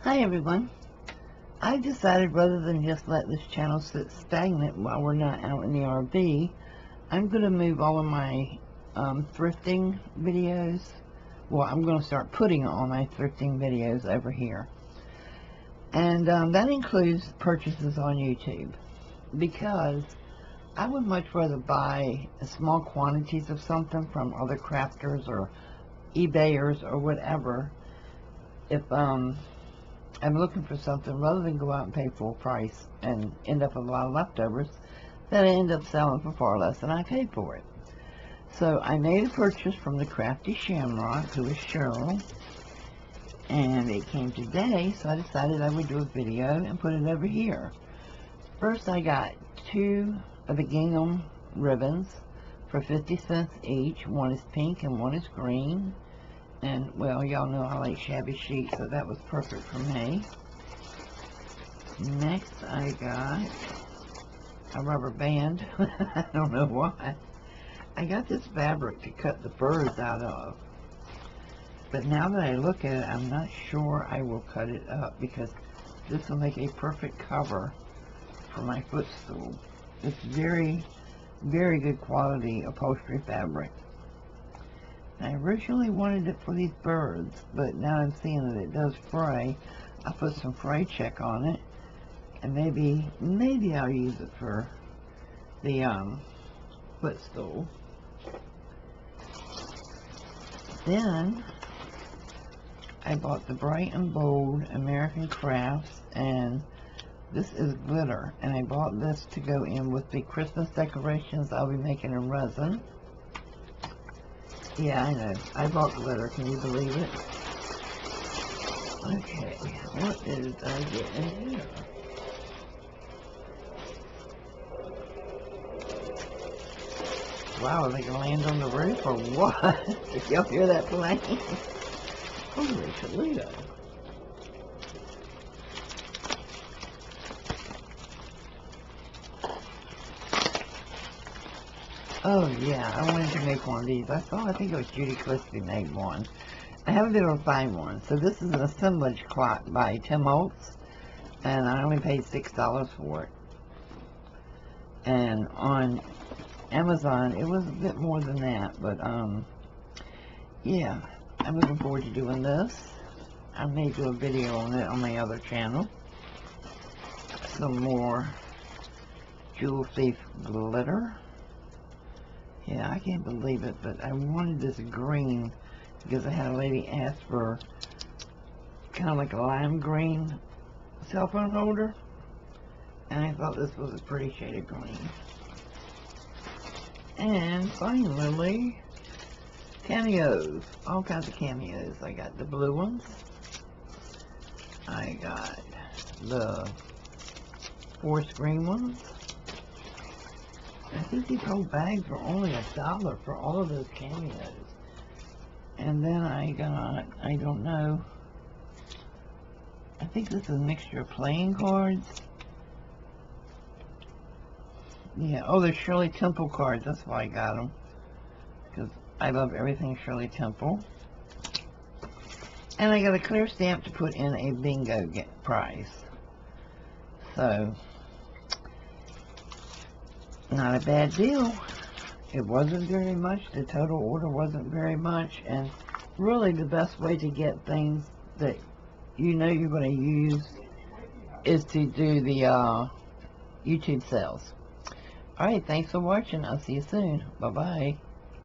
Hi everyone. I decided rather than just let this channel sit stagnant while we're not out in the RV, I'm going to move all of my thrifting videos. Well, I'm going to start putting all my thrifting videos over here. And that includes purchases on YouTube, because I would much rather buy small quantities of something from other crafters or eBayers or whatever if I'm looking for something, rather than go out and pay full price and end up with a lot of leftovers that I end up selling for far less than I paid for it. So I made a purchase from the Crafty Shamrock, who is Sherl, and it came today, so I decided I would do a video and put it over here. First, I got 2 of the gingham ribbons for 50 cents each. One is pink and one is green. And, well, y'all know I like shabby chic, so that was perfect for me. Next, I got a rubber band. I don't know why. I got this fabric to cut the birds out of. But now that I look at it, I'm not sure I will cut it up, because this will make a perfect cover for my footstool. It's very, very good quality upholstery fabric. I originally wanted it for these birds, but now I'm seeing that it does fray. I'll put some fray check on it, and maybe I'll use it for the footstool. Then I bought the Bright and Bold American Crafts, and this is glitter, and I bought this to go in with the Christmas decorations I'll be making in resin. Yeah, I know. I bought glitter. Can you believe it? Okay, what did I get in here? Wow, are they going to land on the roof or what? Did y'all hear that plane? Holy Toledo. Oh yeah, I wanted to make one of these. I think it was Judy Crispy made one. I haven't been able to find one. So this is an assemblage clock by Tim Holtz, and I only paid $6 for it. And on Amazon, it was a bit more than that, but yeah, I'm looking forward to doing this. I may do a video on it on my other channel. Some more Jewel Thief glitter. Yeah, I can't believe it, but I wanted this green because I had a lady ask for kind of like a lime green cell phone holder, and I thought this was a pretty shade of green. And finally, cameos, all kinds of cameos. I got the blue ones, I got the forest green ones. I think these whole bags were only $1 for all of those cameos. And then I got, I don't know, I think this is a mixture of playing cards. Yeah, oh, they're Shirley Temple cards. That's why I got them, because I love everything Shirley Temple. And I got a clear stamp to put in a bingo prize. So, not a bad deal. It wasn't very much. The total order wasn't very much. And really the best way to get things that you know you're going to use is to do the YouTube sales. Alright, thanks for watching. I'll see you soon. Bye-bye.